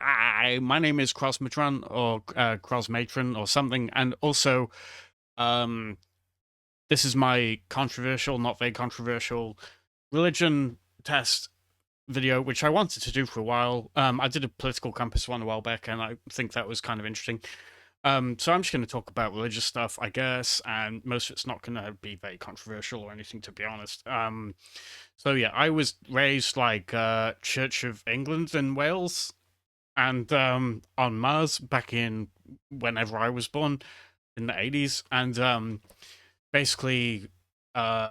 Hi, my name is Crosmatron or Crosmatron or something, and also um, this is my controversial, not very controversial religion test video, which I wanted to do for a while. I did a political compass one a while back, and I think that was kind of interesting. So I'm just going to talk about religious stuff, I guess, and most of it's not going to be very controversial or anything, to be honest. So yeah, I was raised like Church of England in Wales and on Mars back in whenever I was born in the 80s. And basically, uh,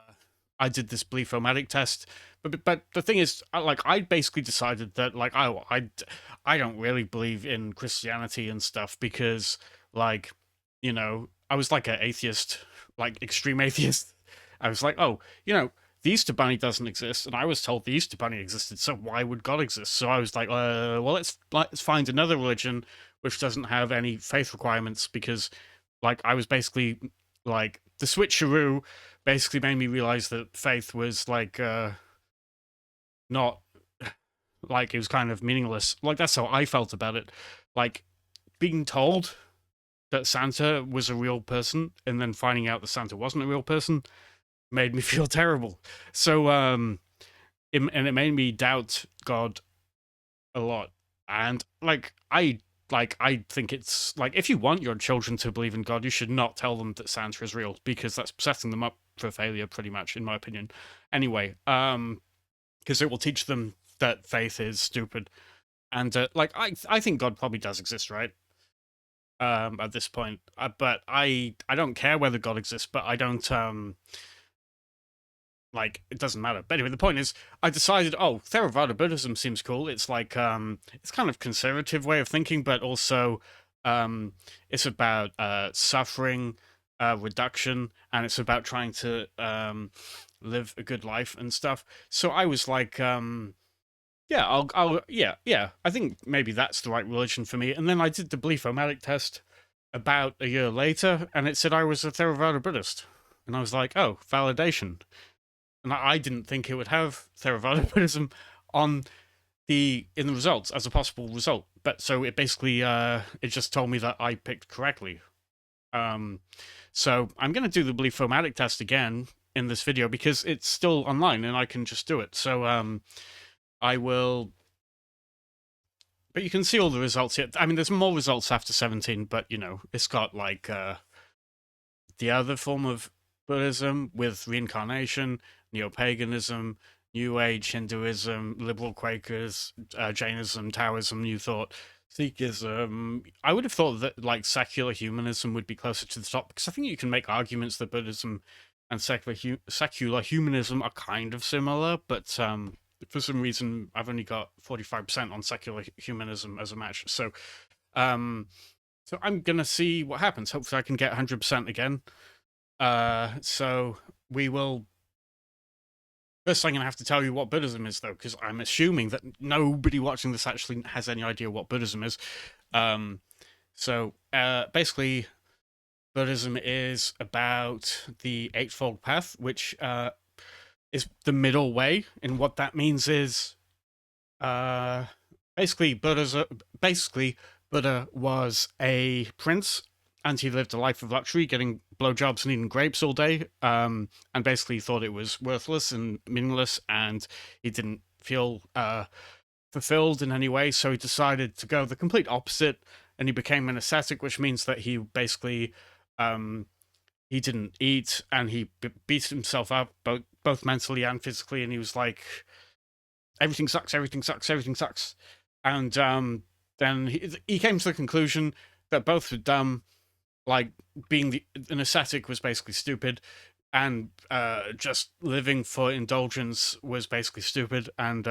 I did this Belief-O-Matic test. But the thing is, I basically decided that I don't really believe in Christianity and stuff because like I was like an atheist, like extreme atheist. I was like, oh, the Easter Bunny doesn't exist, and I was told the Easter Bunny existed, so why would God exist? So I was like, well, let's find another religion which doesn't have any faith requirements, because like I was basically like the switcheroo basically made me realize that faith was like not like it was kind of meaningless. Like that's how I felt about it. Like being told that Santa was a real person and then finding out that Santa wasn't a real person made me feel terrible. So and it made me doubt God a lot. And I think it's like if you want your children to believe in God, you should not tell them that Santa is real, because that's setting them up for failure pretty much, in my opinion. Anyway, because it will teach them that faith is stupid. And I think God probably does exist, right? At this point, but I don't care whether God exists, but I don't like it doesn't matter. But anyway, the point is, I decided, oh, Theravada Buddhism seems cool. It's like it's kind of conservative way of thinking, but also it's about suffering reduction, and it's about trying to live a good life and stuff. So I was like, yeah, yeah. I think maybe that's the right religion for me. And then I did the Belief-O-Matic test about a year later, and it said I was a Theravada Buddhist, and I was like, oh, validation. And I didn't think it would have Theravada Buddhism on in the results as a possible result. But so it basically it just told me that I picked correctly. Um, so I'm gonna do the Belief-O-Matic test again in this video because it's still online and I can just do it. So I will. But you can see all the results here. I mean, there's more results after 17, but it's got like the other form of Buddhism with reincarnation, neo-paganism, New Age, Hinduism, liberal Quakers, Jainism, Taoism, New Thought, Sikhism. I would have thought that like secular humanism would be closer to the top, because I think you can make arguments that Buddhism and secular humanism are kind of similar, but for some reason I've only got 45% on secular humanism as a match. Um, so I'm gonna see what happens. Hopefully, I can get 100% again. So we will. First, I'm gonna have to tell you what Buddhism is, though, because I'm assuming that nobody watching this actually has any idea what Buddhism is. Um, basically, Buddhism is about the Eightfold Path, which is the middle way. And what that means is, uh, basically, Buddha was a prince, and he lived a life of luxury, getting blowjobs and eating grapes all day, and basically thought it was worthless and meaningless, and he didn't feel fulfilled in any way, so he decided to go the complete opposite, and he became an ascetic, which means that he basically he didn't eat, and he beat himself up both mentally and physically, and he was like, everything sucks, everything sucks, everything sucks. And then he came to the conclusion that both were dumb, like being an ascetic was basically stupid, and just living for indulgence was basically stupid, and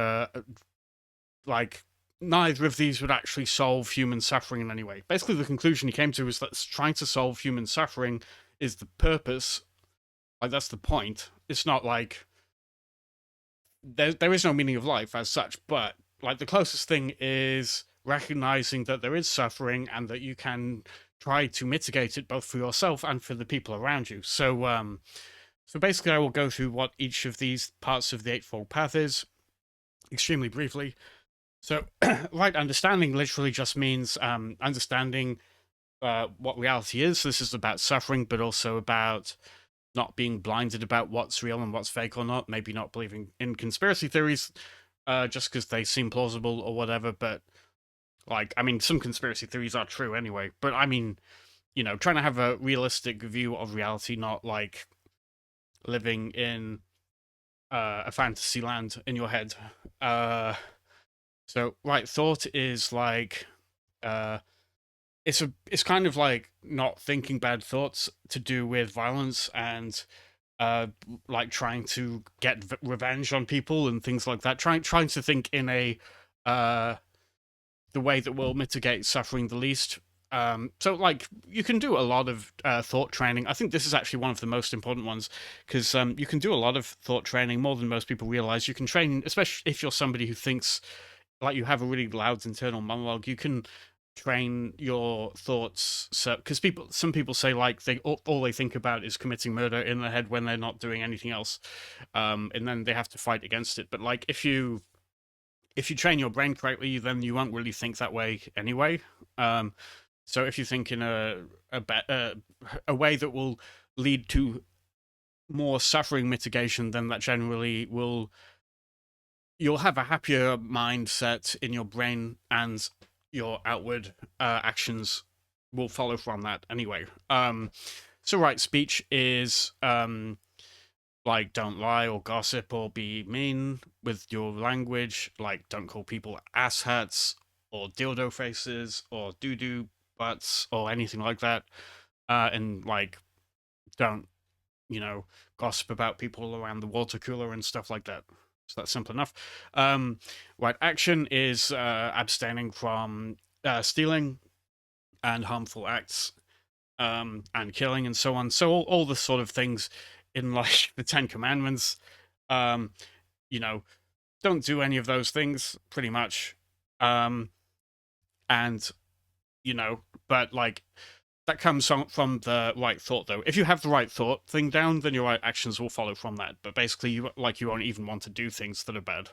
like neither of these would actually solve human suffering in any way. Basically, the conclusion he came to was that trying to solve human suffering is the purpose. Like that's the point. It's not like there is no meaning of life as such, but like the closest thing is recognizing that there is suffering and that you can try to mitigate it both for yourself and for the people around you. So basically, I will go through what each of these parts of the Eightfold Path is extremely briefly. So, right understanding literally just means understanding what reality is. This is about suffering, but also about not being blinded about what's real and what's fake or not. Maybe not believing in conspiracy theories just because they seem plausible or whatever. But, like, I mean, some conspiracy theories are true anyway. But I mean, trying to have a realistic view of reality, not like living in a fantasy land in your head. Uh, so, right thought is like. Uh, it's kind of like not thinking bad thoughts to do with violence and like trying to get revenge on people and things like that. Trying to think in a uh the way that will mitigate suffering the least. So like you can do a lot of thought training. I think this is actually one of the most important ones because you can do a lot of thought training more than most people realize. You can train, especially if you're somebody who thinks like you have a really loud internal monologue. You can train your thoughts, so because some people say like they all they think about is committing murder in their head when they're not doing anything else, and then they have to fight against it. But like if you train your brain correctly, then you won't really think that way anyway. um so if you think in a way that will lead to more suffering mitigation, then that generally will you'll have a happier mindset in your brain, and your outward actions will follow from that anyway. So right speech is like don't lie or gossip or be mean with your language. Like don't call people asshats or dildo faces or doo doo butts or anything like that. And like don't you know, gossip about people around the water cooler and stuff like that. So that's simple enough. Right, action is abstaining from stealing and harmful acts, and killing and so on. So all the sort of things in like the Ten Commandments. Um, you know, don't do any of those things, pretty much. Um, and but like that comes from the right thought though. If you have the right thought thing down, then your right actions will follow from that. But basically you won't even want to do things that are bad,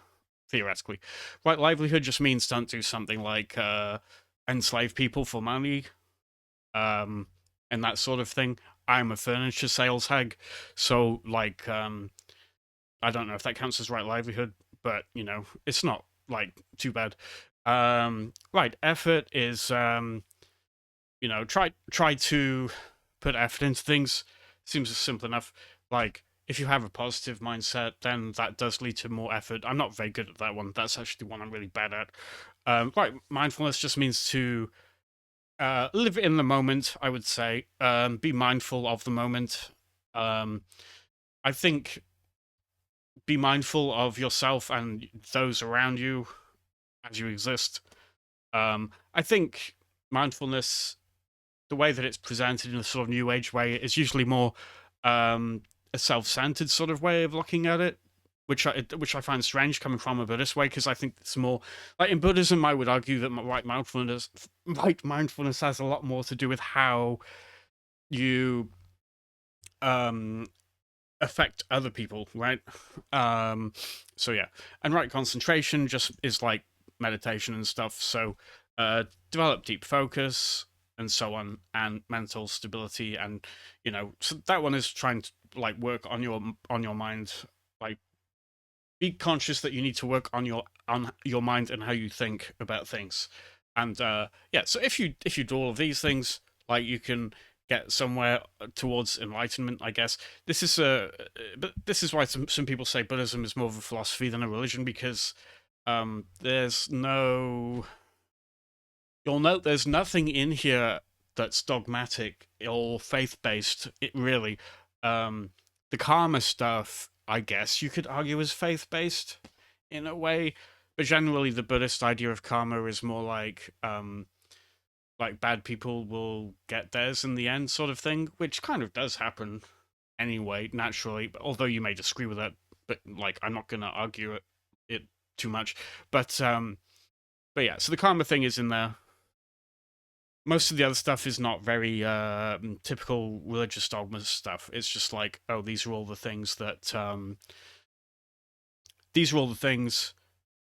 theoretically. Right livelihood just means don't do something like enslave people for money, um and that sort of thing. I'm a furniture sales hag, so like I don't know if that counts as right livelihood, but it's not like too bad. Right effort is try to put effort into things. Seems simple enough. Like if you have a positive mindset, then that does lead to more effort. I'm not very good at that one. That's actually the one I'm really bad at. Right, mindfulness just means to live in the moment. I would say be mindful of the moment. Um, I think be mindful of yourself and those around you as you exist. I think mindfulness, the way that it's presented in a sort of new age way, is usually more um, a self-centered sort of way of looking at it, which I find strange coming from a Buddhist way, because I think it's more like in Buddhism. I would argue that right mindfulness has a lot more to do with how you um, affect other people, right? Um, so yeah, and right concentration just is like meditation and stuff. So develop deep focus and so on, and mental stability, and so that one is trying to like work on your mind, like be conscious that you need to work on your mind and how you think about things. And yeah, so if you do all of these things, like you can get somewhere towards enlightenment, I guess. But this is why some people say Buddhism is more of a philosophy than a religion, because there's no you'll note there's nothing in here that's dogmatic or faith based. It really, the karma stuff, I guess you could argue, is faith based in a way, but generally the Buddhist idea of karma is more like bad people will get theirs in the end, sort of thing, which kind of does happen anyway, naturally. But although you may disagree with that, but like I'm not gonna argue it too much. But yeah, so the karma thing is in there. Most of the other stuff is not very typical religious dogma stuff. It's just like, oh, these are all the things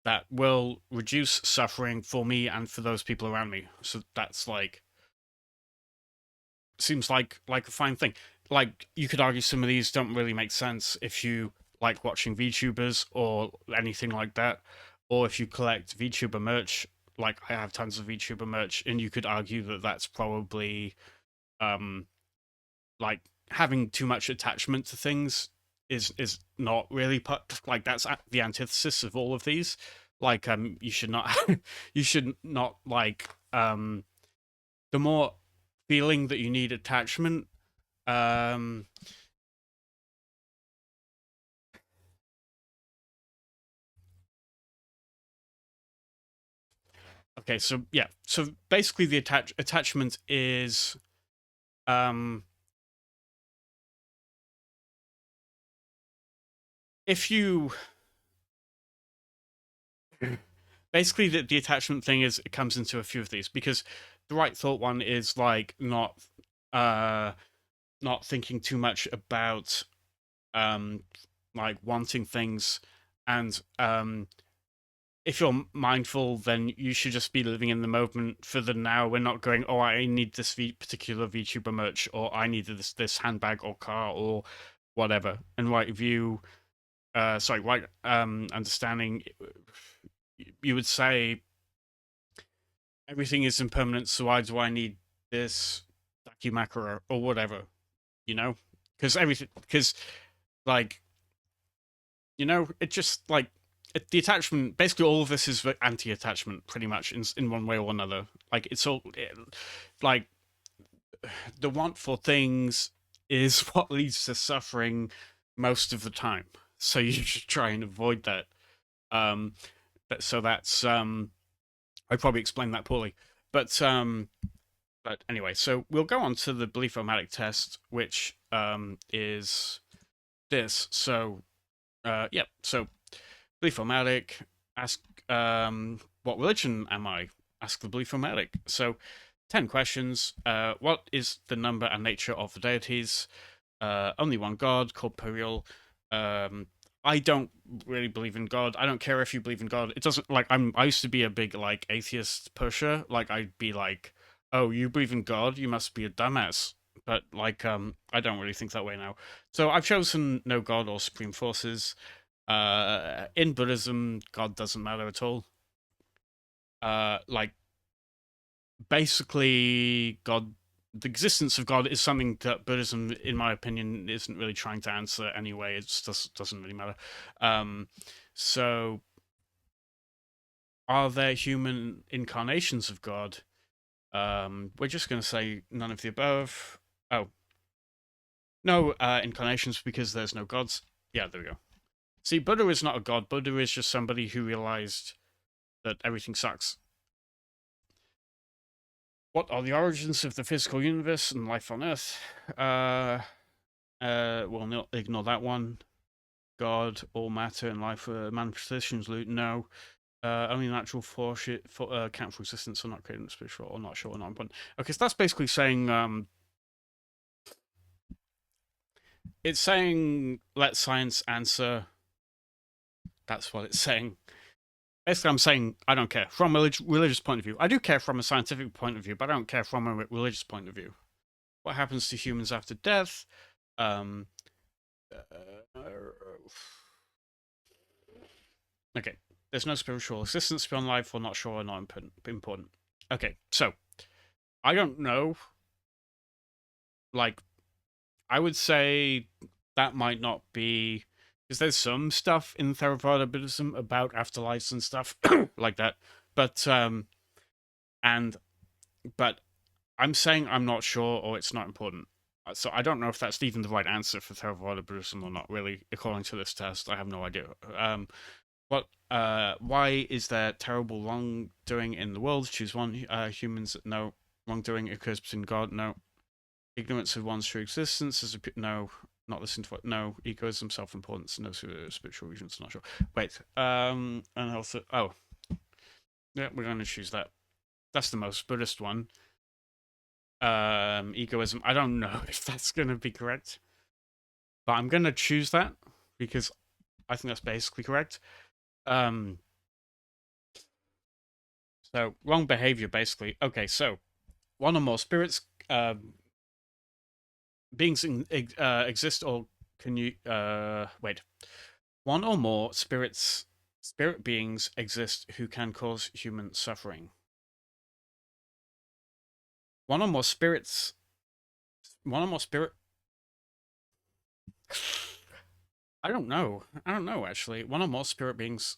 that will reduce suffering for me and for those people around me. So that's like seems like a fine thing. Like you could argue some of these don't really make sense if you like watching VTubers or anything like that, or if you collect VTuber merch. Like I have tons of VTuber merch, and you could argue that that's probably um like having too much attachment to things is not really like that's the antithesis of all of these. Like you should not you should not like the more feeling that you need attachment. um okay, so yeah, so basically the attachment is um if you basically the attachment thing is it comes into a few of these because the right thought one is like uh not thinking too much about um like wanting things, and if you're mindful, then you should just be living in the moment for the now. We're not going, oh, I need this particular VTuber merch, or I need this handbag or car or whatever. And right view, sorry, right understanding, you would say everything is impermanent. So why do I need this Dakimakura or whatever? You know, because everything, because like it just like the attachment. Basically, all of this is anti-attachment, pretty much in one way or another. Like it's all like the want for things is what leads to suffering most of the time. So you should try and avoid that. Um, so that's I probably explained that poorly, but anyway. So we'll go on to the Belief-O-Matic test, which is this. So yeah. So Belief-O-Matic, ask what religion am I? Ask the Belief-O-Matic. So 10 questions. What is the number and nature of the deities? Only one God, corporeal. Um, I don't really believe in God. I don't care if you believe in God. It doesn't like I used to be a big like atheist pusher. Like I'd be like, "Oh, you believe in God? You must be a dumbass." But like I don't really think that way now. So I've chosen no God or supreme forces. In Buddhism, God doesn't matter at all. Like basically, the existence of God is something that Buddhism, in my opinion, isn't really trying to answer anyway. It just doesn't really matter. Um, so, are there human incarnations of God? We're just going to say none of the above. Oh, no incarnations because there's no gods. Yeah, there we go. See, Buddha is not a god. Buddha is just somebody who realized that everything sucks. What are the origins of the physical universe and life on Earth? We'll not ignore that one. God, all matter and life are manifestations. No. Only natural force account for existence, or not created spiritual, or not sure, or not important. Okay, so that's basically saying it's saying let science answer. That's what it's saying. Basically, I'm saying I don't care from a religious point of view. I do care from a scientific point of view, but I don't care from a religious point of view. What happens to humans after death? Um, uh, okay, there's no spiritual existence beyond life, or not sure, or not important. Okay, so I don't know. Like, I would say that might not be because there's some stuff in Theravada Buddhism about afterlives and stuff like that, but and but I'm saying I'm not sure or it's not important. So I don't know if that's even the right answer for Theravada Buddhism or not. Really, according to this test, I have no idea. What? Why is there terrible wrongdoing in the world? Choose one. Humans, no. Wrongdoing occurs between God, no. Ignorance of one's true existence is no. Not listening to what? No. Egoism, self-importance, no spiritual regions. Not sure. Wait. And also, oh, yeah, we're going to choose that. That's the most Buddhist one. Egoism. I don't know if that's going to be correct, but I'm going to choose that because I think that's basically correct. Um, So wrong behavior, basically. Okay, so one or more spirits, beings exist, or can you wait? One or more spirit beings exist who can cause human suffering. One or more spirits. One or more spirit. I don't know. I don't know actually. One or more spirit beings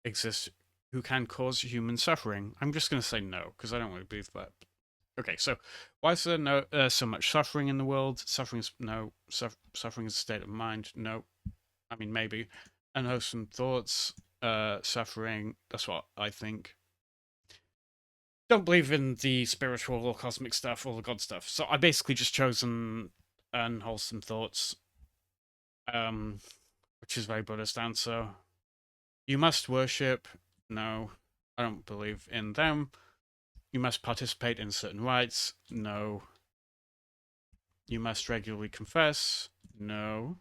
exist who can cause human suffering. I'm just gonna say no because I don't want to believe that. Okay, so why is there so much suffering in the world? Suffering is no. Suffering is a state of mind. No. I mean maybe. Unwholesome thoughts. Suffering. That's what I think. Don't believe in the spiritual or cosmic stuff or the god stuff. So I basically just chosen unwholesome thoughts, um, which is a very Buddhist answer. You must worship. No, I don't believe in them. You must participate in certain rites. No. You must regularly confess. No.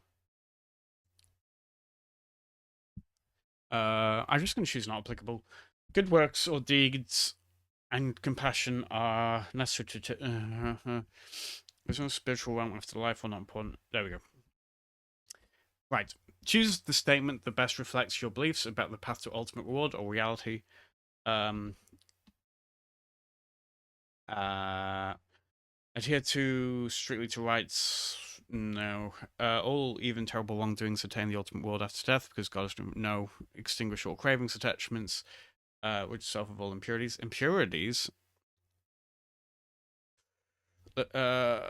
I'm just going to choose not applicable. Good works or deeds and compassion are necessary to. There's no spiritual realm after life or not important. There we go. Right. Choose the statement that best reflects your beliefs about the path to ultimate reward or reality. Um, Adhere strictly to rights. No. All even terrible wrongdoings attain the ultimate reward after death because God is no. Extinguish all cravings, attachments, which self of all impurities. Impurities. Uh,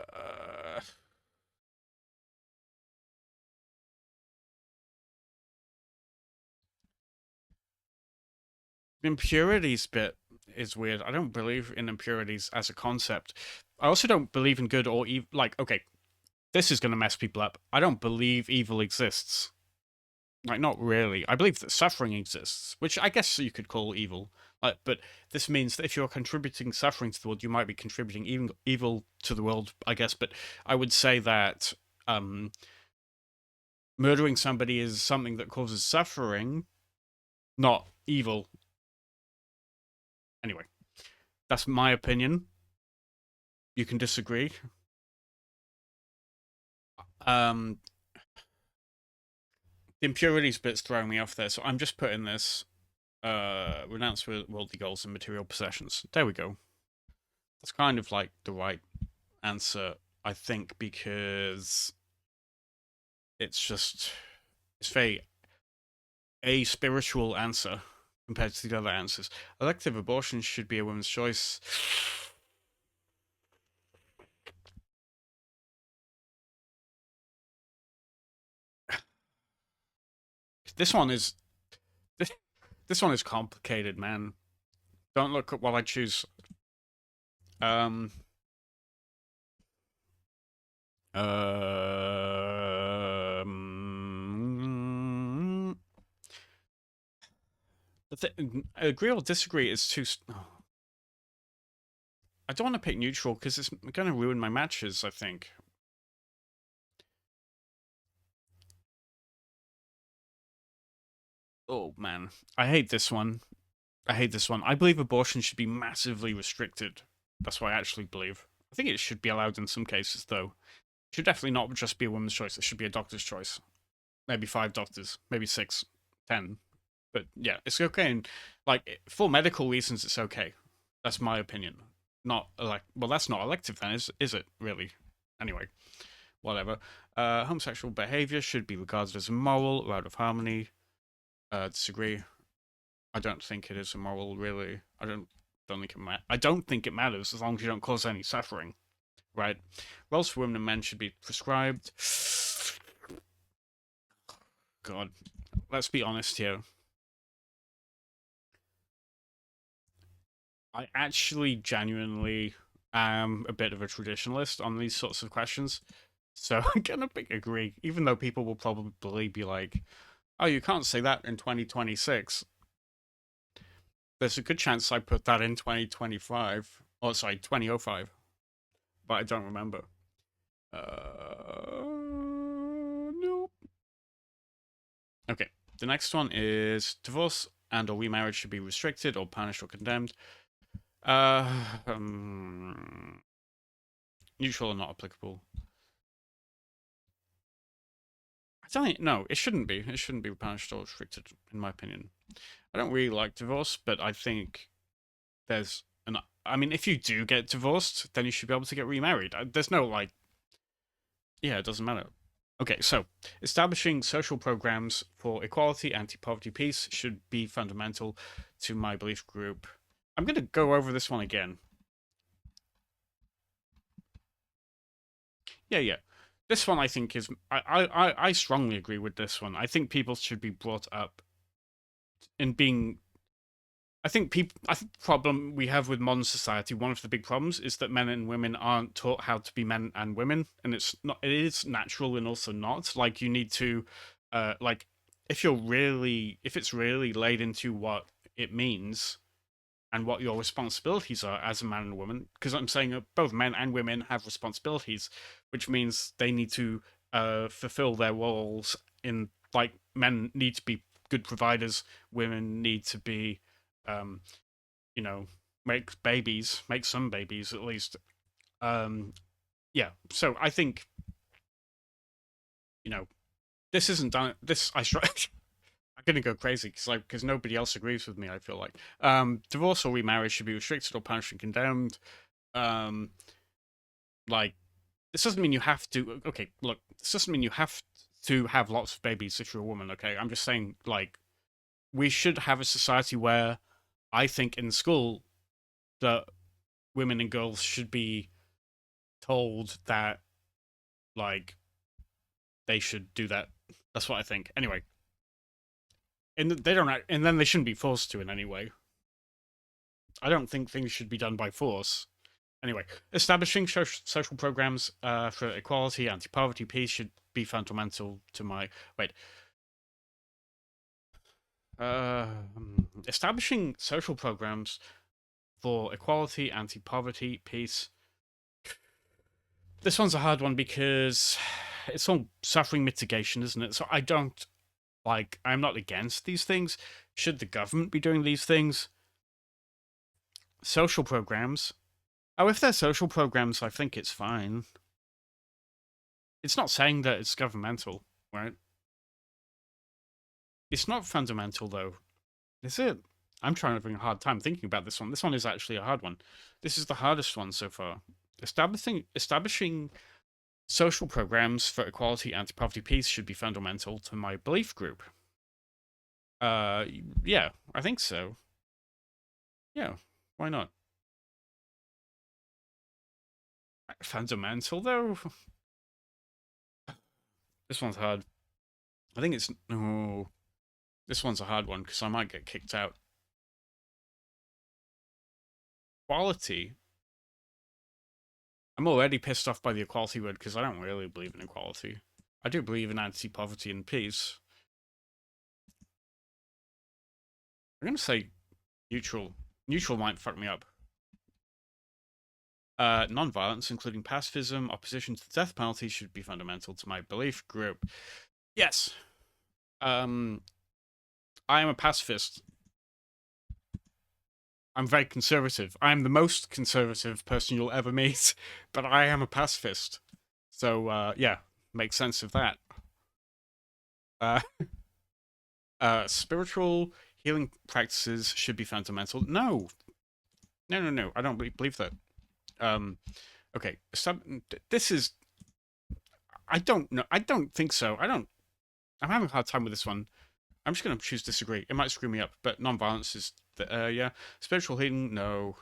impurities bit is weird. I don't believe in impurities as a concept. I also don't believe in good or evil. Like, okay, this is going to mess people up. I don't believe evil exists. Like, not really. I believe that suffering exists, which I guess you could call evil. Like, but this means that if you're contributing suffering to the world, you might be contributing evil to the world, I guess. But I would say that murdering somebody is something that causes suffering, not evil. Anyway, that's my opinion. You can disagree. Um, the impurities bit's throwing me off there, so I'm just putting this renounce worldly goals and material possessions. There we go. That's kind of like the right answer, I think, because it's very a spiritual answer compared to the other answers. Elective abortion should be a woman's choice. This one is this, this one is complicated, man. Don't look at what I choose. Um. Agree or disagree is too. I don't want to pick neutral because it's going to ruin my matches, I think. Oh, man. I hate this one. I hate this one. I believe abortion should be massively restricted. That's what I actually believe. I think it should be allowed in some cases, though. It should definitely not just be a woman's choice. It should be a doctor's choice. Maybe 5 doctors. Maybe 6, 10. But yeah, it's okay. And like for medical reasons, it's okay. That's my opinion. Not well, that's not elective then, is it? Really? Anyway, whatever. Homosexual behavior should be regarded as immoral or out of harmony. Disagree. I don't think it is immoral, really. I don't think it matters as long as you don't cause any suffering, right? Roles for women and men should be prescribed. God, let's be honest here. I actually genuinely am a bit of a traditionalist on these sorts of questions. So I'm gonna pick agree, even though people will probably be like, oh, you can't say that in 2026. There's a good chance I put that in 2025. Oh, sorry, 2005. But I don't remember. Nope. Okay, the next one is divorce and or remarriage should be restricted or punished or condemned. Uh, neutral or not applicable. I don't think, no, it shouldn't be. It shouldn't be punished or restricted, in my opinion. I don't really like divorce, but I think there's an. I mean, if you do get divorced, then you should be able to get remarried. There's no, like, yeah, it doesn't matter. Okay, so establishing social programs for equality, anti-poverty, peace should be fundamental to my belief group. I'm going to go over this one again. Yeah. This one I think is I strongly agree with this one. I think people should be brought up in being. I think the problem we have with modern society, one of the big problems, is that men and women aren't taught how to be men and women, and it's not. It is natural and also not. Like you need to, like if it's really laid into what it means and what your responsibilities are as a man and a woman, because I'm saying that both men and women have responsibilities, which means they need to fulfill their roles in, like, men need to be good providers, women need to be, um, you know, make some babies at least. Um, yeah, so I think, you know, this isn't done. This I I'm gonna go crazy because nobody else agrees with me. I feel like divorce or remarriage should be restricted or punished and condemned. Um, like this doesn't mean you have to. Okay, look, this doesn't mean you have to have lots of babies if you're a woman. Okay, I'm just saying like we should have a society where I think in school that women and girls should be told that like they should do that. That's what I think. Anyway, and they don't, and then they shouldn't be forced to in any way. I don't think things should be done by force. Anyway, establishing social programs for equality, anti-poverty, peace should be fundamental to my wait. Uh, establishing social programs for equality, anti-poverty, peace. This one's a hard one because it's all suffering mitigation, isn't it? So I don't like. I'm not against these things. Should the government be doing these things? Social programs. Oh, if they're social programs, I think it's fine. It's not saying that it's governmental, right? It's not fundamental, though. Is it? I'm trying to bring a hard time thinking about this one. This one is actually a hard one. This is the hardest one so far. Establishing social programs for equality, anti-poverty, peace should be fundamental to my belief group. Uh, yeah, I think so. Yeah, why not? Fundamental though. This one's hard. I think it's no. This one's a hard one because I might get kicked out. Equality. I'm already pissed off by the equality word because I don't really believe in equality. I do believe in anti-poverty and peace. I'm gonna say neutral. Neutral might fuck me up. Non-violence, including pacifism, opposition to the death penalty, should be fundamental to my belief group. Yes. I am a pacifist. I'm very conservative. I am the most conservative person you'll ever meet, but I am a pacifist. So, yeah, make sense of that. Uh, spiritual healing practices should be fundamental. No. I don't believe that. Um, okay. This is. I don't know. I don't think so. I'm having a hard time with this one. I'm just going to choose disagree. It might screw me up, but non-violence is. Yeah. Spiritual healing, no.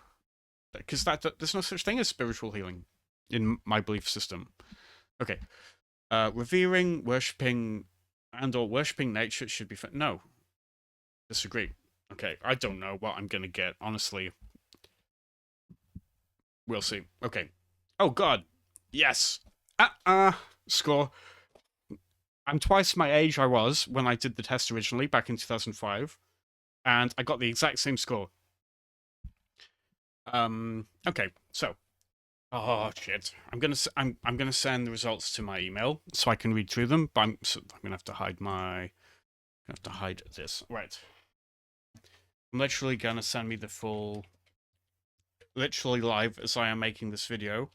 Because there's no such thing as spiritual healing in my belief system. Okay. Revering, worshipping, and/or worshipping nature should be. No. Disagree. Okay. I don't know what I'm going to get, honestly. We'll see. Okay. Oh, God. Yes. Score. I'm twice my age I was when I did the test originally back in 2005, and I got the exact same score. Okay, so, oh shit, I'm gonna send the results to my email so I can read through them. But I'm gonna have to hide this. Right. I'm literally gonna send me the full, literally live as I am making this video.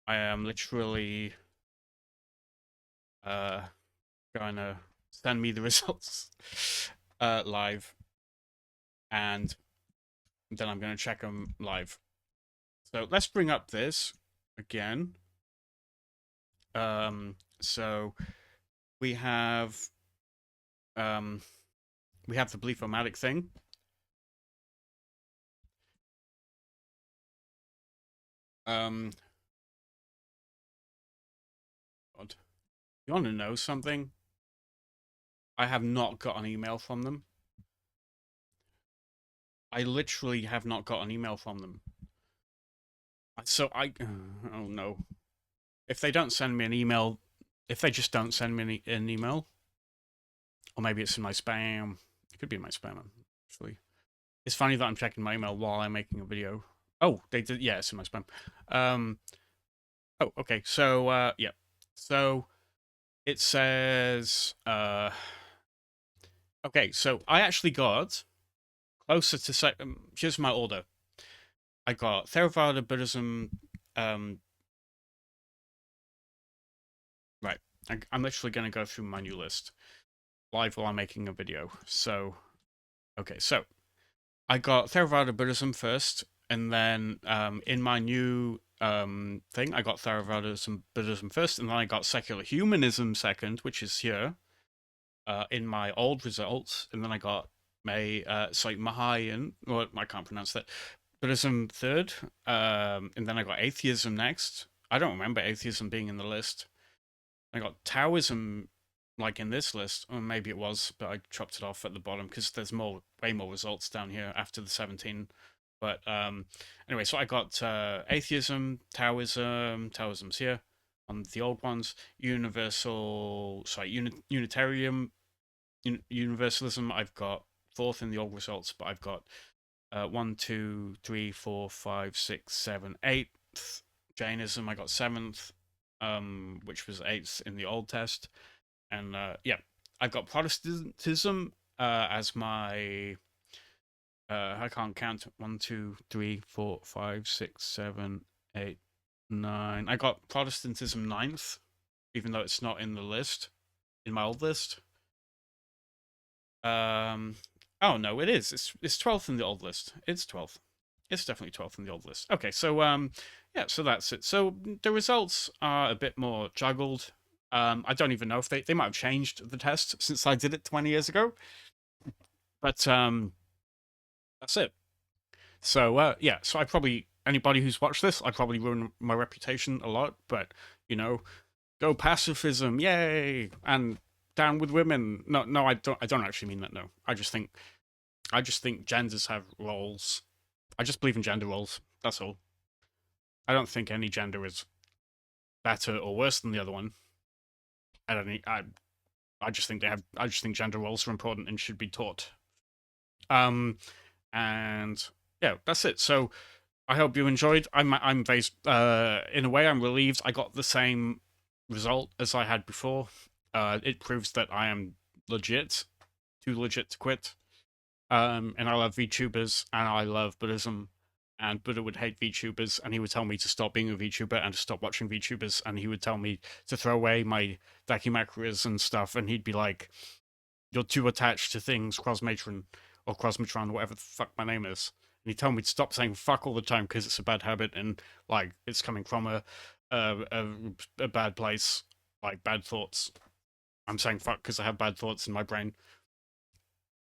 I am literally gonna send me the results live, and then I'm gonna check them live. So let's bring up this again. So we have the Belief-O-Matic thing. God. You want to know something? I have not got an email from them. I literally have not got an email from them. So oh no. If they don't send me an email, if they just don't send me an email, or maybe it's in my spam. It could be in my spam, actually. It's funny that I'm checking my email while I'm making a video. Oh, they did. Yeah, it's in my spam. Oh, okay. So, yeah. So it says, okay. So I actually got closer to here's my order. I got Theravada, Buddhism. Right. I'm literally going to go through my new list live while I'm making a video. So, okay. So I got Theravada Buddhism first, and then in my new thing, I got Theravada Buddhism first, and then I got Secular Humanism second, which is here in my old results, and then I got Mahayan, or I can't pronounce that, Buddhism third, and then I got Atheism next. I don't remember Atheism being in the list. I got Taoism like in this list, or maybe it was, but I chopped it off at the bottom because there's way more results down here after the 17. But anyway, so I got atheism, Taoism's here on the old ones, Unitarian, Universalism. I've got fourth in the old results, but I've got 1, 2, 3, 4, 5, 6, 7, 8th. Jainism, I got 7th, which was 8th in the old test. And yeah, I've got Protestantism as my I can't count 1, 2, 3, 4, 5, 6, 7, 8, 9. I got Protestantism 9th, even though it's not in the list, in my old list. Oh no, it is. It's 12th in the old list. It's 12th. It's definitely 12th in the old list. Okay, so yeah, so that's it. So the results are a bit more juggled. I don't even know if they might have changed the test since I did it 20 years ago. But that's it. So yeah, so anybody who's watched this, I probably ruin my reputation a lot, but you know, go pacifism, yay, and down with women. No, I don't actually mean that. No, I just think genders have roles. I just believe in gender roles. That's all. I don't think any gender is better or worse than the other one. I just think I just think gender roles are important and should be taught. And yeah, that's it. So I hope you enjoyed. I'm very in a way I'm relieved I got the same result as I had before. It proves that I am legit, too legit to quit. And I love VTubers and I love Buddhism. And Buddha would hate VTubers, and he would tell me to stop being a VTuber and to stop watching VTubers, and he would tell me to throw away my Dakimakras and stuff, and he'd be like, "You're too attached to things, Crosmatron or Crosmatron, whatever the fuck my name is." And he told me to stop saying fuck all the time because it's a bad habit and like it's coming from a bad place, like bad thoughts. I'm saying fuck because I have bad thoughts in my brain.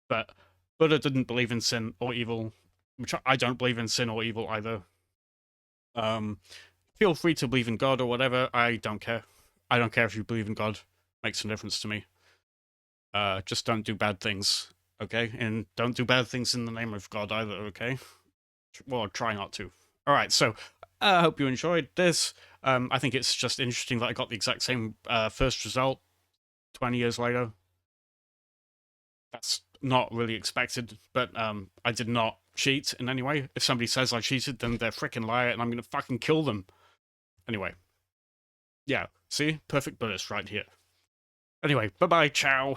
But Buddha didn't believe in sin or evil, which I don't believe in sin or evil either. Feel free to believe in God or whatever. I don't care. I don't care if you believe in God. Makes no difference to me. Just don't do bad things, okay? And don't do bad things in the name of God either, okay? Well, try not to. All right, so I hope you enjoyed this. I think it's just interesting that I got the exact same first result 20 years later. That's not really expected, but I did not cheat in any way. If somebody says I cheated, then they're freaking liar, and I'm gonna fucking kill them. Anyway, yeah, see? Perfect Buddhist right here. Anyway, bye-bye, ciao.